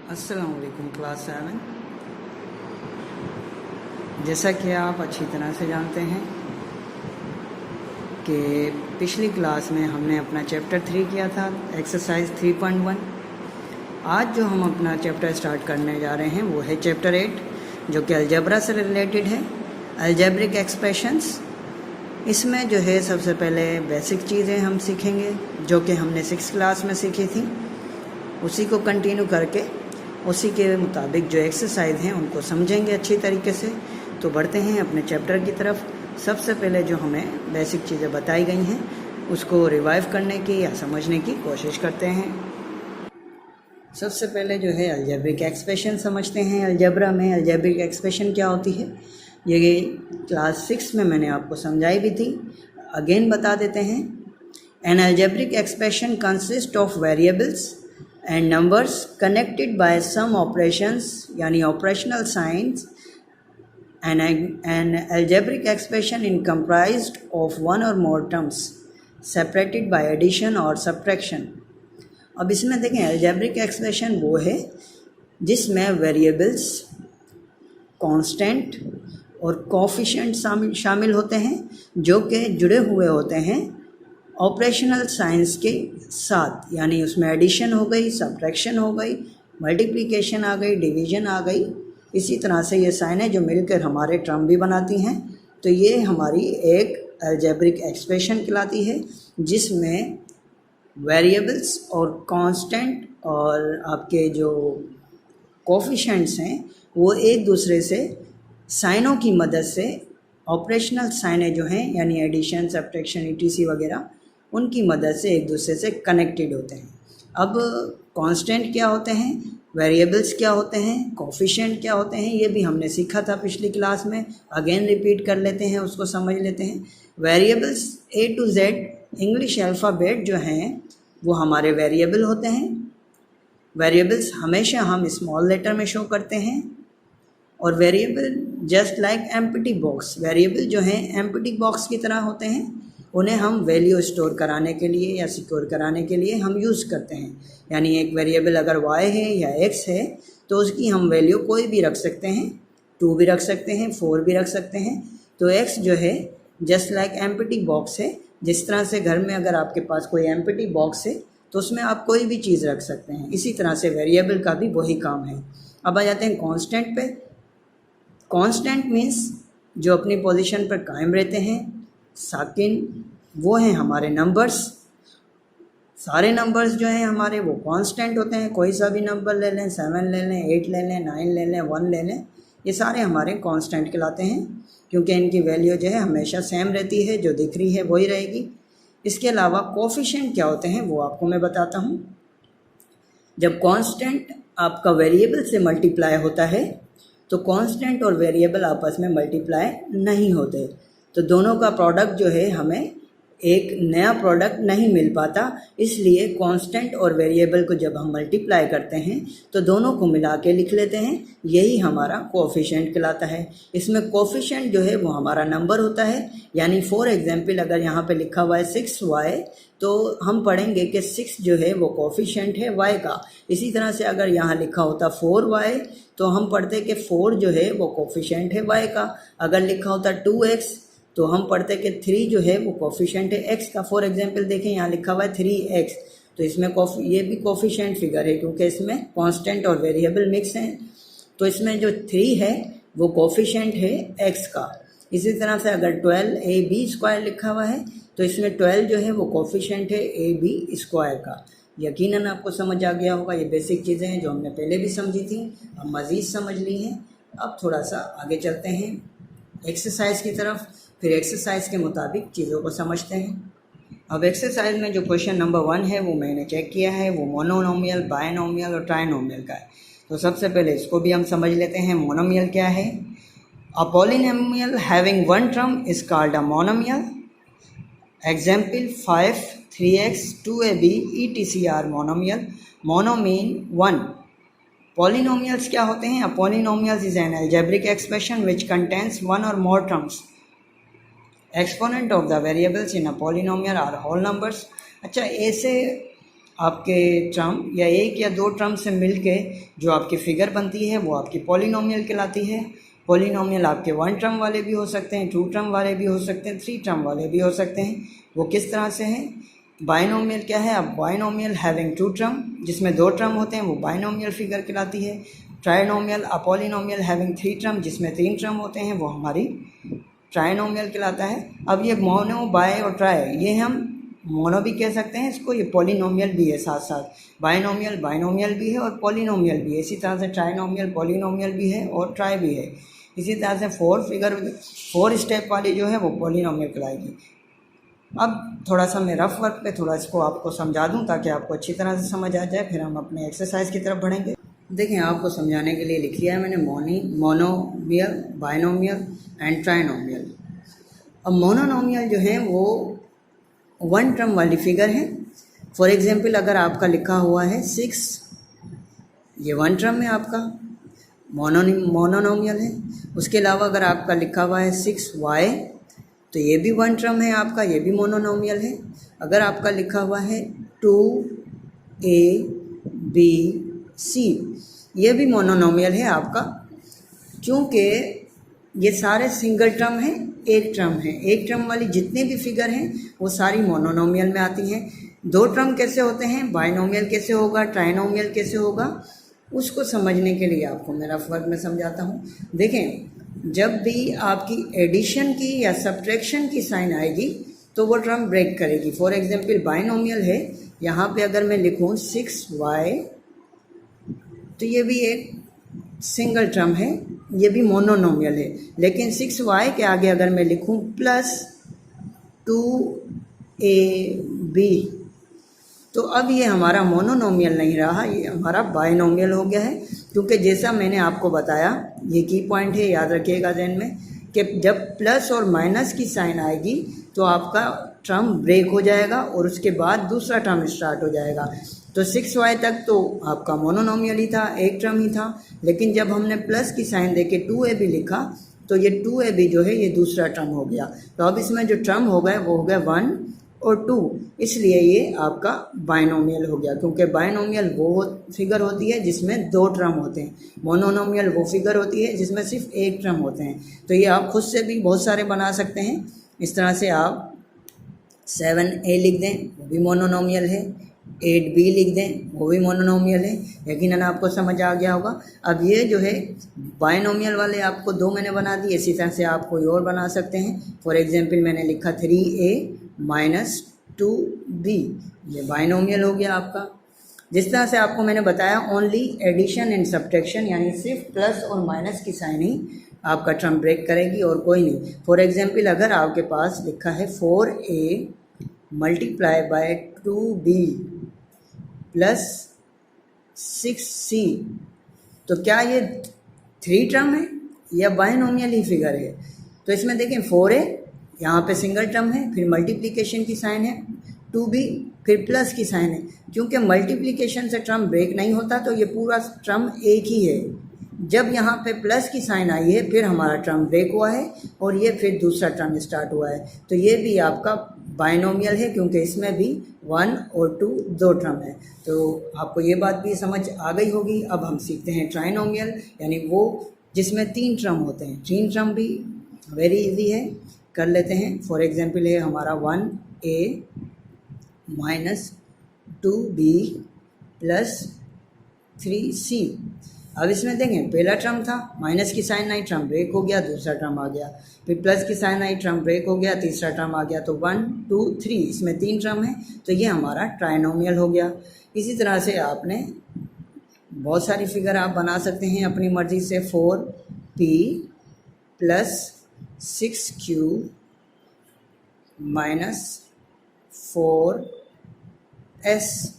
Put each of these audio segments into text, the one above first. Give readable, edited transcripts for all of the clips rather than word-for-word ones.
अस्सलाम वालेकुम क्लास 7। जैसा कि आप अच्छी तरह से जानते हैं कि पिछली क्लास में हमने अपना चैप्टर 3 किया था, एक्सरसाइज 3.1। आज जो हम अपना चैप्टर स्टार्ट करने जा रहे हैं वो है चैप्टर 8, जो कि अलजेब्रा से रिलेटेड है, अलजेब्रिक एक्सप्रेशंस। इसमें जो है सबसे पहले बेसिक चीज़ें हम सीखेंगे जो कि हमने 6th क्लास में सीखी थी, उसी को कंटिन्यू करके उसी के मुताबिक जो एक्सरसाइज हैं उनको समझेंगे अच्छी तरीके से। तो बढ़ते हैं अपने चैप्टर की तरफ। सबसे पहले जो हमें बेसिक चीज़ें बताई गई हैं उसको रिवाइव करने की या समझने की कोशिश करते हैं। सबसे पहले जो है अलजेब्रिक एक्सप्रेशन समझते हैं। अलजेब्रा में अलजेब्रिक एक्सप्रेशन क्या होती है, ये क्लास 6 में मैंने आपको समझाई भी थी, अगेन बता देते हैं। N algebraic expression consist of variables and numbers connected by some operations यानी operational signs, and an algebraic expression is comprised of one or more terms separated by addition or subtraction। अब इसमें देखें algebraic expression वो है जिसमें variables, constant और coefficient शामिल होते हैं जो कि जुड़े हुए होते हैं ऑपरेशनल साइंस के साथ, यानी उसमें एडिशन हो गई, सब्ट्रैक्शन हो गई, मल्टीप्लिकेशन आ गई, डिवीजन आ गई। इसी तरह से ये साइनें जो मिलकर हमारे टर्म भी बनाती हैं, तो ये हमारी एक अलजेब्रिक एक्सप्रेशन कहलाती है जिसमें वेरिएबल्स और कांस्टेंट और आपके जो कोफिशेंट्स हैं वो एक दूसरे से साइनों की मदद से, ऑपरेशनल साइनें जो हैं यानी एडिशन, सब्ट्रैक्शन, ईटीसी वगैरह, उनकी मदद से एक दूसरे से कनेक्टेड होते हैं। अब कांस्टेंट क्या होते हैं, वेरिएबल्स क्या होते हैं, कोफिशिएंट क्या होते हैं, ये भी हमने सीखा था पिछली क्लास में। अगेन रिपीट कर लेते हैं, उसको समझ लेते हैं। Variables A to Z English alphabet जो हैं वो हमारे वेरिएबल होते हैं। वेरिएबल्स हमेशा हम स्मॉल लेटर में शो करते हैं। और variable just like empty box, variable जो हैं एम्प्टी बॉक्स की तरह होते हैं, उन्हें हम वैल्यू स्टोर कराने के लिए या सिक्योर कराने के लिए हम यूज़ करते हैं। यानी एक वेरिएबल अगर y है या x है तो उसकी हम वैल्यू कोई भी रख सकते हैं, 2 भी रख सकते हैं, 4 भी रख सकते हैं। तो x जो है जस्ट लाइक एम्प्टी बॉक्स है। जिस तरह से घर में अगर आपके पास कोई एम्प्टी बॉक्स है तो उसमें आप कोई भी चीज़ रख सकते हैं, इसी तरह से वेरिएबल का भी वही काम है। अब आ जाते हैं कांस्टेंट पे। कांस्टेंट मीन्स जो अपनी पोजीशन पर कायम रहते हैं, साकिन, वो हैं हमारे नंबर्स। सारे नंबर्स जो हैं हमारे वो कांस्टेंट होते हैं। कोई सा भी नंबर ले लें, 7 ले लें, 8 ले लें, 9 ले लें, 1 ले लें, ये सारे हमारे कांस्टेंट कहलाते हैं क्योंकि इनकी वैल्यू जो है हमेशा सेम रहती है, जो दिख रही है वही रहेगी। इसके अलावा कोफिशिएंट क्या होते हैं वो आपको मैं बताता हूँ। जब कांस्टेंट आपका वेरिएबल से मल्टीप्लाई होता है तो कांस्टेंट और वेरिएबल आपस में मल्टीप्लाई नहीं होते, तो दोनों का प्रोडक्ट जो है हमें एक नया प्रोडक्ट नहीं मिल पाता। इसलिए कांस्टेंट और वेरिएबल को जब हम मल्टीप्लाई करते हैं तो दोनों को मिला के लिख लेते हैं, यही हमारा कोफिशिएंट कहलाता है। इसमें कोफिशिएंट जो है वो हमारा नंबर होता है। यानी फॉर एग्जांपल अगर यहाँ पे लिखा हुआ है 6y तो हम पढ़ेंगे कि 6 जो है वो कोफिशिएंट है y का। इसी तरह से अगर यहाँ लिखा होता 4y तो हम पढ़ते कि 4 जो है वो कोफिशिएंट है y का। अगर लिखा होता 2x तो हम पढ़ते कि 3 जो है वो कोफिशिएंट है x का। फॉर एग्जांपल देखें यहाँ लिखा हुआ है 3x, तो इसमें ये भी कोफिशिएंट फिगर है क्योंकि इसमें कांस्टेंट और वेरिएबल मिक्स हैं। तो इसमें जो 3 है वो कोफिशिएंट है x का। इसी तरह से अगर 12ab² लिखा हुआ है तो इसमें 12 जो है वो कोफिशिएंट है ab² का। यकीनन आपको समझ आ गया होगा। ये बेसिक चीज़ें हैं जो हमने पहले भी समझी थी, अब मज़ीद समझ ली हैं। अब थोड़ा सा आगे चलते हैं एक्सरसाइज की तरफ, फिर एक्सरसाइज के मुताबिक चीज़ों को समझते हैं। अब एक्सरसाइज में जो क्वेश्चन नंबर 1 है वो मैंने चेक किया है, वो मोनोनोमियल, बायनोमियल और ट्राइनोमियल का है। तो सबसे पहले इसको भी हम समझ लेते हैं। मोनोमियल क्या है? A polynomial having 1 term is called a monomial. Example 5, 3x, 2ab etc are monomial. Mono mean 1। Polynomials क्या होते हैं? A polynomials is an algebraic expression which contains 1 और more terms. Exponent of the variables in a polynomial are whole numbers. अच्छा, ऐसे आपके term या एक या दो टर्म से मिलके जो आपकी फिगर बनती है वो आपकी पॉलिनोमियल कहलाती है। पॉलिनोमियल आपके 1 टर्म वाले भी हो सकते हैं, 2 टर्म वाले भी हो सकते हैं, 3 टर्म वाले भी हो सकते हैं। वो किस तरह से हैं? बाइनोमियल क्या है? अब बाइनोमियल हैविंग 2 टर्म, जिसमें 2 टर्म होते हैं, वो बाइनोमियल फिगर कहलाती है। ट्राइनोमियल अ पॉलिनोमियल हैविंग 3 टर्म, जिसमें 3 टर्म होते हैं, वो हमारी ट्राइनोमियल कहलाता है। अब ये मोनो, बाय और ट्राई, ये हम मोनो भी कह सकते हैं इसको, ये पॉलिनोमियल भी है साथ साथ। बाइनोमियल बाइनोमियल भी है और पॉलिनोमियल भी है। इसी तरह से ट्राइनोमियल पॉलिनोमियल भी है और ट्राई भी है। इसी तरह से 4 स्टेप वाली जो है वो पॉलिनोमियल कहलाएगी। अब थोड़ा सा मैं रफ वर्क पे थोड़ा इसको आपको समझा दूं ताकि आपको अच्छी तरह से समझ आ जाए, फिर हम अपने एक्सरसाइज की तरफ बढ़ेंगे। देखें, आपको समझाने के लिए लिख लिया है मैंने मोनोमियल, बाइनोमियल एंड ट्राइनोमियल। अब मोनोनोमियल जो है वो 1 टर्म वाली फिगर है। फॉर एग्जांपल अगर आपका लिखा हुआ है 6, ये 1 टर्म है आपका, मोनोनोमियल है। उसके अलावा अगर आपका लिखा हुआ है 6y, तो ये भी 1 टर्म है आपका, ये भी मोनोनोमियल है। अगर आपका लिखा हुआ है 2abc, ये भी मोनोनोमियल है आपका, क्योंकि ये सारे सिंगल टर्म हैं, एक टर्म है। एक टर्म वाली जितने भी फिगर हैं वो सारी मोनोनोमियल में आती हैं। 2 टर्म कैसे होते हैं, बाइनोमियल कैसे होगा, ट्राइनोमियल कैसे होगा, उसको समझने के लिए आपको मैं रफ वर्क में समझाता हूँ। देखें, जब भी आपकी एडिशन की या सब्ट्रैक्शन की साइन आएगी तो वो टर्म ब्रेक करेगी। फॉर एग्जांपल बाइनोमियल है, यहाँ पे अगर मैं लिखूँ 6y, तो ये भी एक सिंगल टर्म है, ये भी मोनोनोमियल है। लेकिन 6y के आगे अगर मैं लिखूँ प्लस 2ab, तो अब ये हमारा मोनोनोमियल नहीं रहा, ये हमारा बाइनोमियल हो गया है। क्योंकि जैसा मैंने आपको बताया, ये की पॉइंट है, याद रखिएगा ध्यान में, कि जब प्लस और माइनस की साइन आएगी तो आपका टर्म ब्रेक हो जाएगा और उसके बाद दूसरा टर्म स्टार्ट हो जाएगा। तो 6y तक तो आपका मोनोनोमियल ही था, एक टर्म ही था। लेकिन जब हमने प्लस की साइन देके 2ab लिखा तो ये 2ab जो है ये दूसरा टर्म हो गया। तो अब इसमें जो टर्म हो गए वो हो गए 1 और 2, इसलिए ये आपका बाइनोमियल हो गया। क्योंकि बाइनोमियल वो फिगर होती है जिसमें 2 टर्म होते हैं, मोनोनोमियल वो फिगर होती है जिसमें सिर्फ एक टर्म होते हैं। तो ये आप खुद से भी बहुत सारे बना सकते हैं। इस तरह से आप 7a लिख दें, वो भी मोनोनोमियल है। 8b लिख दें, वो भी मोनोनोमियल है। यकीनन आपको समझ आ गया होगा। अब ये जो है बाइनोमियल वाले आपको 2 मैंने बना दिए, इसी तरह से आप कोई और बना सकते हैं। फॉर एग्जांपल मैंने लिखा 3a माइनस 2b, ये बाइनोमियल हो गया आपका। जिस तरह से आपको मैंने बताया, ओनली एडिशन एंड सब्ट्रैक्शन, यानी सिर्फ प्लस और माइनस की साइन ही आपका टर्म ब्रेक करेगी और कोई नहीं। फॉर एग्जांपल अगर आपके पास लिखा है 4a multiply by 2b plus 6c, तो क्या ये 3 टर्म है या बाइनोमियल ही फिगर है? तो इसमें देखें 4a यहाँ पे सिंगल टर्म है, फिर मल्टीप्लिकेशन की साइन है, 2b फिर प्लस की साइन है। क्योंकि मल्टीप्लिकेशन से टर्म ब्रेक नहीं होता तो ये पूरा टर्म एक ही है। जब यहाँ पे प्लस की साइन आई है फिर हमारा टर्म ब्रेक हुआ है और ये फिर दूसरा टर्म स्टार्ट हुआ है। तो ये भी आपका बाइनोमियल है, क्योंकि इसमें भी 1 और 2 2 टर्म है। तो आपको ये बात भी समझ आ गई होगी। अब हम सीखते हैं ट्राइनोमियल, यानी वो जिसमें 3 टर्म होते हैं। 3 टर्म भी वेरी इजी है, कर लेते हैं। फॉर एग्जांपल है हमारा 1a minus 2b plus 3c। अब इसमें देखें, पहला टर्म था, माइनस की साइन आई, टर्म ब्रेक हो गया, दूसरा टर्म आ गया। फिर प्लस की साइन आई, टर्म ब्रेक हो गया, तीसरा टर्म आ गया। तो 1 2 3, इसमें 3 टर्म है, तो ये हमारा ट्राइनोमियल हो गया। इसी तरह से आपने बहुत सारी फिगर आप बना सकते हैं अपनी मर्ज़ी से। 4p plus 6q minus 4s,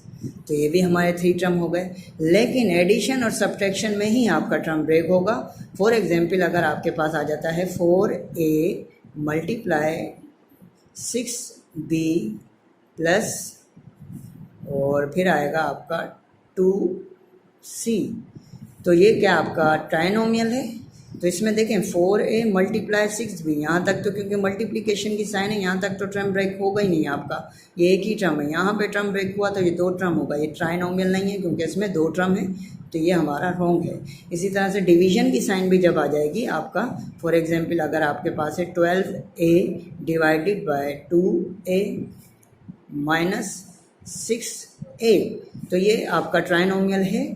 तो ये भी हमारे 3 टर्म हो गए। लेकिन एडिशन और सब्ट्रैक्शन में ही आपका टर्म ब्रेक होगा। फॉर एग्जांपल अगर आपके पास आ जाता है 4a मल्टीप्लाई 6b प्लस और फिर आएगा आपका 2c, तो ये क्या आपका ट्राइनोमियल है। तो इसमें देखें 4a मल्टीप्लाई 6b, यहाँ तक तो क्योंकि मल्टीप्लिकेशन की साइन है, यहाँ तक तो टर्म ब्रेक होगा ही नहीं आपका, ये एक ही टर्म है। यहाँ पे टर्म ब्रेक हुआ तो ये 2 टर्म होगा, ये ट्राइनोमियल नहीं है क्योंकि इसमें 2 टर्म है, तो ये हमारा रॉन्ग है। इसी तरह से डिवीजन की साइन भी जब आ जाएगी आपका, फॉर एग्जांपल अगर आपके पास है 12a divided by 2a minus 6a, तो ये आपका ट्राइनोमियल है।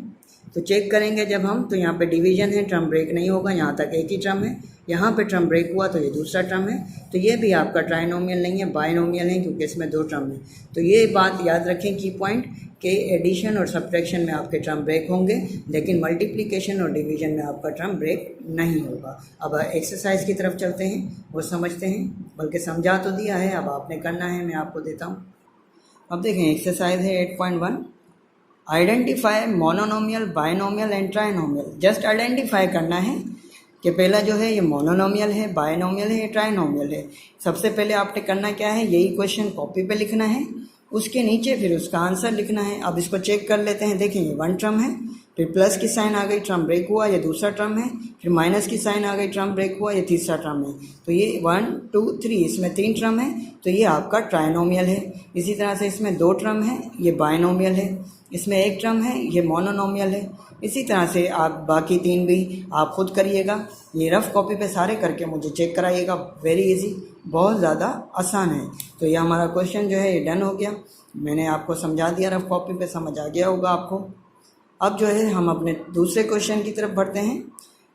तो चेक करेंगे जब हम, तो यहाँ पे डिवीजन है, टर्म ब्रेक नहीं होगा, यहाँ तक एक ही टर्म है, यहाँ पे टर्म ब्रेक हुआ तो ये दूसरा टर्म है, तो ये भी आपका ट्राइनोमियल नहीं है, बाइनोमियल है क्योंकि इसमें 2 टर्म है। तो ये बात याद रखें की पॉइंट, कि एडिशन और सब्ट्रैक्शन में आपके टर्म ब्रेक होंगे, लेकिन मल्टीप्लिकेशन और डिवीजन में आपका टर्म ब्रेक नहीं होगा। अब एक्सरसाइज की तरफ चलते हैं, वो समझते हैं, बल्कि समझा तो दिया है, अब आपने करना है, मैं आपको देता हूँ। अब देखें एक्सरसाइज है 8.1, identify monomial, binomial and trinomial. Just identify करना है कि पहला जो है ये मोनोनोमियल है, बाइनोमियल है, ट्राइनोमियल है। सबसे पहले आपने करना क्या है, यही क्वेश्चन कॉपी पे लिखना है, उसके नीचे फिर उसका आंसर लिखना है। अब इसको चेक कर लेते हैं, देखें ये 1 टर्म है, फिर प्लस की साइन आ गई, टर्म ब्रेक हुआ, ये दूसरा टर्म है, फिर माइनस की साइन आ गई, टर्म ब्रेक हुआ, ये तीसरा टर्म है। तो ये 1 2 3, इसमें 3 टर्म है, तो ये आपका ट्राइनोमियल है। इसी तरह से इसमें 2 टर्म है, ये बाइनोमियल है, इसमें 1 टर्म है, ये मोनोनोमियल है। इसी तरह से आप बाकी 3 भी आप खुद करिएगा, ये रफ़ कॉपी पे सारे करके मुझे चेक कराइएगा, वेरी इजी, बहुत ज़्यादा आसान है। तो ये हमारा क्वेश्चन जो है ये डन हो गया, मैंने आपको समझा दिया, रफ़ कॉपी पे समझ आ गया होगा आपको। अब जो है हम अपने दूसरे क्वेश्चन की तरफ बढ़ते हैं।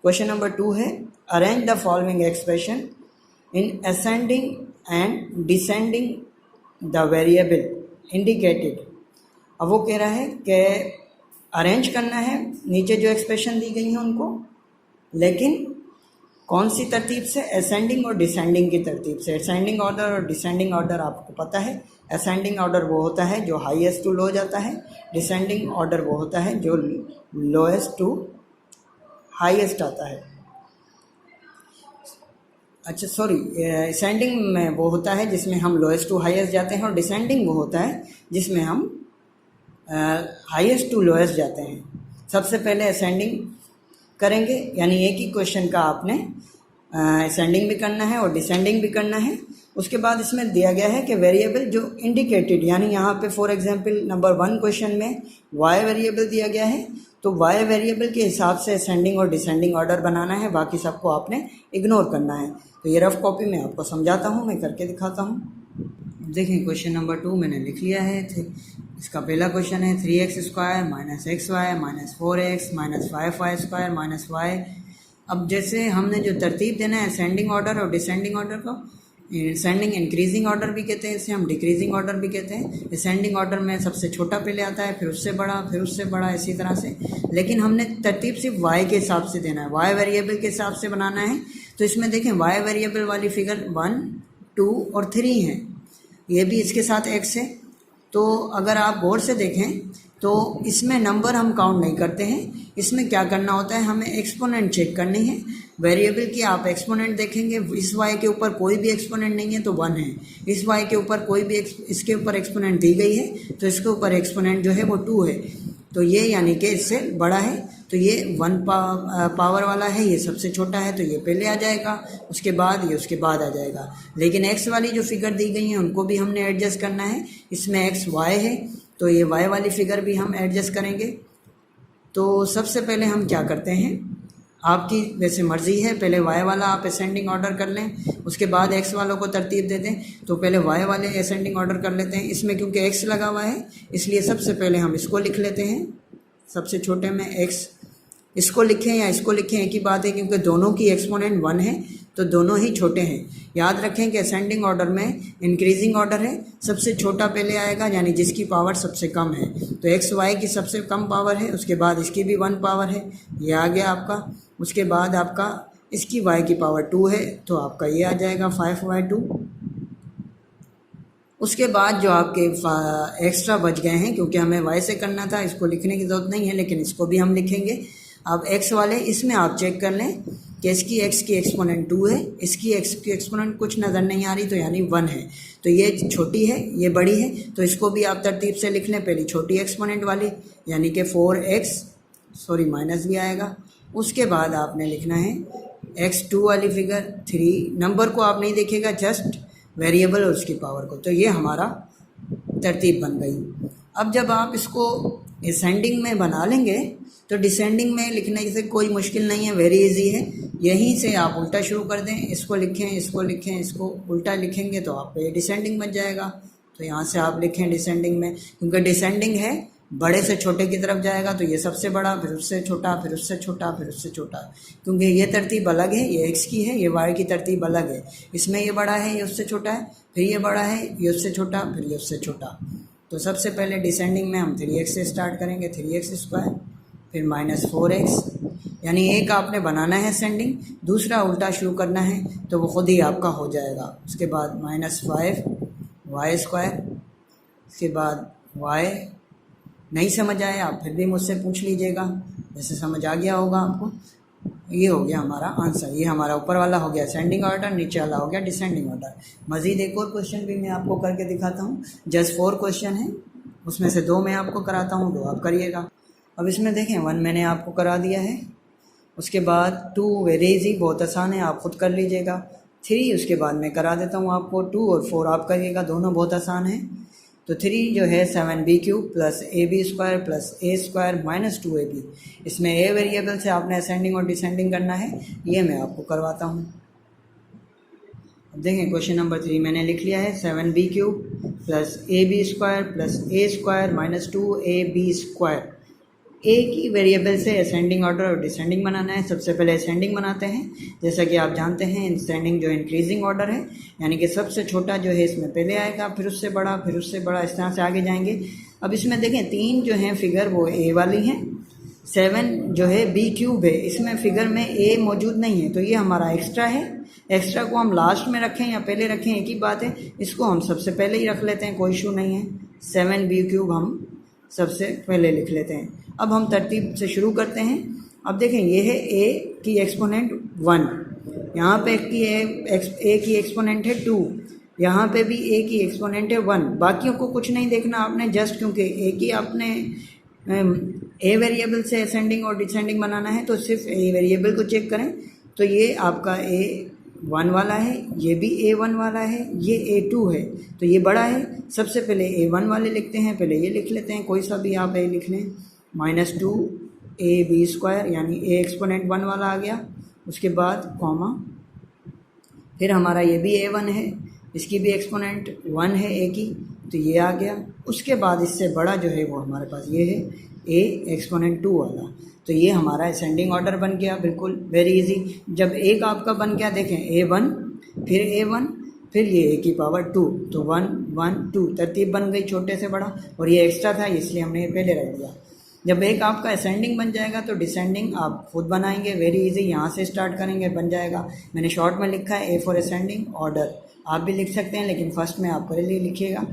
क्वेश्चन नंबर 2 है, arrange the following expression in ascending and descending the variable indicated. अब वो कह रहा है कि अरेंज करना है नीचे जो एक्सप्रेशन दी गई हैं उनको, लेकिन कौन सी तरतीब से, असेंडिंग और डिसेंडिंग की तरतीब से। असेंडिंग ऑर्डर और डिसेंडिंग ऑर्डर आपको पता है, असेंडिंग ऑर्डर वो होता है जो हाईएस्ट टू लो जाता है, डिसेंडिंग ऑर्डर वो होता है जो लोएस्ट टू हाईएस्ट आता है। अच्छा सॉरी, असेंडिंग में वो होता है जिसमें हम लोएस्ट टू हाईएस्ट जाते हैं, और डिसेंडिंग वो होता है जिसमें हम हाईएस्ट टू लोएस्ट जाते हैं। सबसे पहले असेंडिंग करेंगे, यानी एक ही क्वेश्चन का आपने असेंडिंग भी करना है और डिसेंडिंग भी करना है। उसके बाद इसमें दिया गया है कि वेरिएबल जो इंडिकेटेड, यानी यहाँ पे फॉर एग्जांपल नंबर 1 क्वेश्चन में y वेरिएबल दिया गया है, तो y वेरिएबल के हिसाब से असेंडिंग और डिसेंडिंग ऑर्डर बनाना है, बाकी सबको आपने इग्नोर करना है। तो ये रफ कॉपी में आपको समझाता हूँ, मैं करके दिखाता हूँ। देखें क्वेश्चन नंबर 2 मैंने लिख लिया है। इसका पहला क्वेश्चन है 3x square minus x y minus 4x minus 5y square minus y। अब जैसे हमने जो तरतीब देना है असेंडिंग ऑर्डर और डिसेंडिंग ऑर्डर को, असेंडिंग इंक्रीजिंग ऑर्डर भी कहते हैं, इसे हम डिक्रीजिंग ऑर्डर भी कहते हैं। असेंडिंग ऑर्डर में सबसे छोटा पहले आता है, फिर उससे बड़ा, फिर उससे बड़ा, इसी तरह से। लेकिन हमने तरतीब सिर्फ y के हिसाब से देना है, y वेरिएबल के हिसाब से बनाना है। तो इसमें देखें y वेरिएबल वाली फिगर 1 2 और 3 है, ये भी इसके साथ x है। तो अगर आप गौर से देखें तो इसमें नंबर हम काउंट नहीं करते हैं, इसमें क्या करना होता है, हमें एक्सपोनेंट चेक करनी है। वेरिएबल की आप एक्सपोनेंट देखेंगे, इस y के ऊपर कोई भी एक्सपोनेंट नहीं है तो 1 है, इस y के ऊपर कोई भी इसके ऊपर एक्सपोनेंट दी गई है तो इसके ऊपर एक्सपोनेंट जो है वो 2 है, तो ये यानी कि इससे बड़ा है, तो ये 1 पावर वाला है, ये सबसे छोटा है तो ये पहले आ जाएगा, उसके बाद ये उसके बाद आ जाएगा। लेकिन x वाली जो फिगर दी गई हैं उनको भी हमने एडजस्ट करना है, इसमें x y है तो ये y वाली फिगर भी हम एडजस्ट करेंगे। तो सबसे पहले हम क्या करते हैं, आपकी वैसे मर्ज़ी है, पहले y वाला आप असेंडिंग ऑर्डर कर लें, उसके बाद x वालों को तरतीब दे दें। तो पहले y वाले असेंडिंग ऑर्डर कर लेते हैं। इसमें क्योंकि x लगा हुआ है इसलिए सबसे पहले हम इसको लिख लेते हैं, सबसे छोटे में x। इसको लिखें या इसको लिखें एक ही बात है, क्योंकि दोनों की एक्सपोनेंट 1 है तो दोनों ही छोटे हैं। याद रखें कि असेंडिंग ऑर्डर में इंक्रीजिंग ऑर्डर है, सबसे छोटा पहले आएगा यानी जिसकी पावर सबसे कम है। तो एक्स वाई की सबसे कम पावर है, उसके बाद इसकी भी 1 पावर है, ये आ गया आपका। उसके बाद आपका इसकी y की पावर 2 है तो आपका ये आ जाएगा 5y2। उसके बाद जो आपके एक्स्ट्रा बच गए हैं, क्योंकि हमें y से करना था, इसको लिखने की ज़रूरत नहीं है लेकिन इसको भी हम लिखेंगे। अब x वाले इसमें आप चेक कर लें कि इसकी x की एक्सपोनेंट 2 है, इसकी x की एक्सपोनेंट कुछ नज़र नहीं आ रही तो यानी 1 है, तो ये छोटी है ये बड़ी है, तो इसको भी आप तरतीब से लिख लें। पहली छोटी एक्सपोनेंट वाली यानी कि 4x, सॉरी माइनस भी आएगा। उसके बाद आपने लिखना है x2 वाली फिगर 3 नंबर को आप नहीं देखिएगा, जस्ट वेरिएबल और उसकी पावर को। तो ये हमारा तरतीब बन गई। अब जब आप इसको असेंडिंग में बना लेंगे तो डिसेंडिंग में लिखने से कोई मुश्किल नहीं है, वेरी इजी है। यहीं से आप उल्टा शुरू कर दें, इसको लिखें, इसको लिखें, इसको उल्टा लिखेंगे तो आपको ये डिसेंडिंग बन जाएगा। तो यहाँ से आप लिखें डिसेंडिंग में, क्योंकि डिसेंडिंग है बड़े से छोटे की तरफ जाएगा, तो ये सबसे बड़ा, फिर उससे छोटा, फिर उससे छोटा, फिर उससे छोटा, क्योंकि ये तरतीब अलग है, ये x की है, ये y की तरतीब अलग है। इसमें ये बड़ा है, ये उससे छोटा है, फिर ये बड़ा है, ये उससे छोटा, फिर ये उससे छोटा। तो सबसे पहले डिसेंडिंग में हम 3x से स्टार्ट करेंगे, 3x स्क्वायर, फिर -4x, यानी एक आपने बनाना है असेंडिंग, दूसरा उल्टा शुरू करना है, तो वो खुद ही आपका हो जाएगा। उसके बाद -5y स्क्वायर, उसके बाद y नहीं समझ आए आप फिर भी मुझसे पूछ लीजिएगा, जैसे समझ आ गया होगा आपको। ये हो गया हमारा आंसर, ये हमारा ऊपर वाला हो गया असेंडिंग ऑर्डर, नीचे वाला हो गया डिसेंडिंग ऑर्डर। मज़ीद एक और क्वेश्चन भी मैं आपको करके दिखाता हूँ, जस्ट 4 क्वेश्चन है, उसमें से 2 मैं आपको कराता हूँ, 2 आप करिएगा। अब इसमें देखें 1 मैंने आपको करा दिया है, उसके बाद 2 वेरी इजी, बहुत आसान है, आप खुद कर लीजिएगा। 3 उसके बाद मैं करा देता हूँ आपको, 2 और 4 आप करिएगा, दोनों बहुत आसान है। तो 3 जो है 7b³ plus ab² plus a² minus 2ab, इसमें a वेरिएबल से आपने असेंडिंग और डिसेंडिंग करना है, ये मैं आपको करवाता हूँ। अब देखें क्वेश्चन नंबर 3 मैंने लिख लिया है, 7b³ plus ab² plus a² minus 2ab²। ए की वेरिएबल से असेंडिंग ऑर्डर और डिसेंडिंग बनाना है। सबसे पहले असेंडिंग बनाते हैं, जैसा कि आप जानते हैं असेंडिंग जो इंक्रीजिंग ऑर्डर है, यानी कि सबसे छोटा जो है इसमें पहले आएगा, फिर उससे बड़ा, फिर उससे बड़ा, इस तरह से आगे जाएंगे। अब इसमें देखें 3 जो हैं फिगर वो ए वाली हैं, 7 जो है b³ है, इसमें फिगर में ए मौजूद नहीं है, तो ये हमारा एक्स्ट्रा है। एक्स्ट्रा को हम लास्ट में रखें या पहले रखें एक ही बात है, इसको हम सबसे पहले ही रख लेते हैं, कोई इशू नहीं है। 7b³ हम सबसे पहले लिख लेते हैं। अब हम तरतीब से शुरू करते हैं। अब देखें ये है a की एक्सपोनेंट 1, यहाँ पे a की एक्सपोनेंट है 2, यहाँ पे भी a की एक्सपोनेंट है 1। बाकियों को कुछ नहीं देखना आपने, जस्ट क्योंकि a की आपने a वेरिएबल से असेंडिंग और डिसेंडिंग बनाना है, तो सिर्फ a वेरिएबल को चेक करें। तो ये आपका a1 वाला है, ये भी a1 वाला है, ये a2 है, तो ये बड़ा है। सबसे पहले a1 वाले लिखते हैं, पहले ये लिख लेते हैं, कोई सा भी आप a लिख लें, -2ab² यानी a एक्सपोनेंट 1 वाला आ गया। उसके बाद कॉमा, फिर हमारा ये भी a1 है, इसकी भी एक्सपोनेंट 1 है a की, तो ये आ गया। उसके बाद इससे बड़ा जो है वो हमारे पास ये है a एक्सपोनेंट 2 वाला, तो ये हमारा असेंडिंग ऑर्डर बन गया, बिल्कुल वेरी इजी। जब एक आपका बन गया, देखें a1 फिर a1 फिर ये a की पावर 2, तो 1 1 2 तरतीब बन गई छोटे से बड़ा, और ये एक्स्ट्रा था इसलिए हमने ये पहले रख दिया। जब एक आपका असेंडिंग बन जाएगा तो डिसेंडिंग आप खुद बनाएंगे, वेरी इजी, यहाँ से स्टार्ट करेंगे, बन जाएगा। मैंने शॉर्ट में लिखा है a फॉर असेंडिंग ऑर्डर, आप भी लिख सकते हैं, लेकिन फर्स्ट में आप पहले लिए लिखिएगा।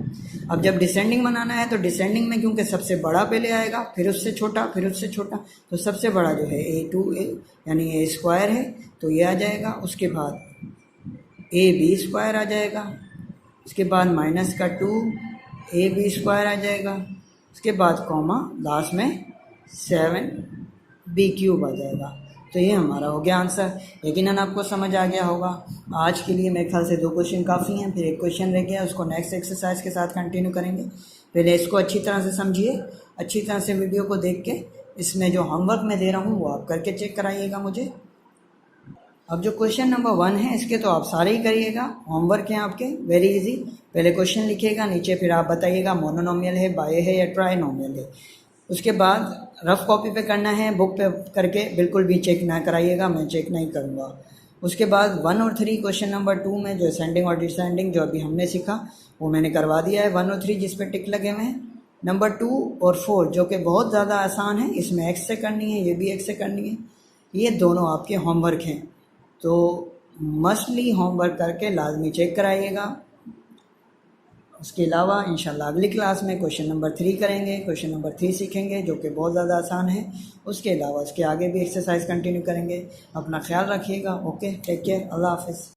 अब जब डिसेंडिंग बनाना है तो डिसेंडिंग में क्योंकि सबसे बड़ा पहले आएगा, फिर उससे छोटा, फिर उससे छोटा, तो सबसे बड़ा जो है a2 यानी a² है, तो ये आ जाएगा। उसके बाद ab² आ जाएगा, उसके बाद माइनस का 2ab² आ जाएगा, उसके बाद कॉमा, लास्ट में 7b³ आ जाएगा। तो ये हमारा हो गया आंसर। यकीनन आपको समझ आ गया होगा। आज के लिए मेरे ख्याल से 2 क्वेश्चन काफ़ी हैं, फिर एक क्वेश्चन रह गया, उसको नेक्स्ट एक्सरसाइज के साथ कंटिन्यू करेंगे। पहले इसको अच्छी तरह से समझिए, अच्छी तरह से वीडियो को देख के इसमें जो होमवर्क मैं दे रहा हूँ वो आप करके चेक कराइएगा मुझे। अब जो क्वेश्चन नंबर 1 है इसके तो आप सारे ही करिएगा, होमवर्क हैं आपके, वेरी इजी। पहले क्वेश्चन लिखिएगा, नीचे फिर आप बताइएगा मोनोनोमियल है, बाय है या ट्राइनोमियल है। उसके बाद रफ कॉपी पे करना है, बुक पे करके बिल्कुल भी चेक ना कराइएगा, मैं चेक नहीं करूँगा। उसके बाद 1 और 3 क्वेश्चन नंबर 2 में जो असेंडिंग और डिसेंडिंग जो अभी हमने सीखा वो मैंने करवा दिया है, 1 और 3 जिस पे टिक लगे हुए हैं। नंबर 2 और 4 जो कि बहुत ज़्यादा आसान है, इसमें x से करनी है, ये भी x से करनी है, ये दोनों आपके होमवर्क हैं, तो मस्टली होमवर्क करके लाजमी चेक कराइएगा। उसके अलावा इंशाल्लाह अगली क्लास में क्वेश्चन नंबर 3 करेंगे, क्वेश्चन नंबर 3 सीखेंगे जो कि बहुत ज़्यादा आसान है। उसके अलावा इसके आगे भी एक्सरसाइज कंटिन्यू करेंगे। अपना ख्याल रखिएगा। ओके, टेक केयर, अल्लाह हाफिज़।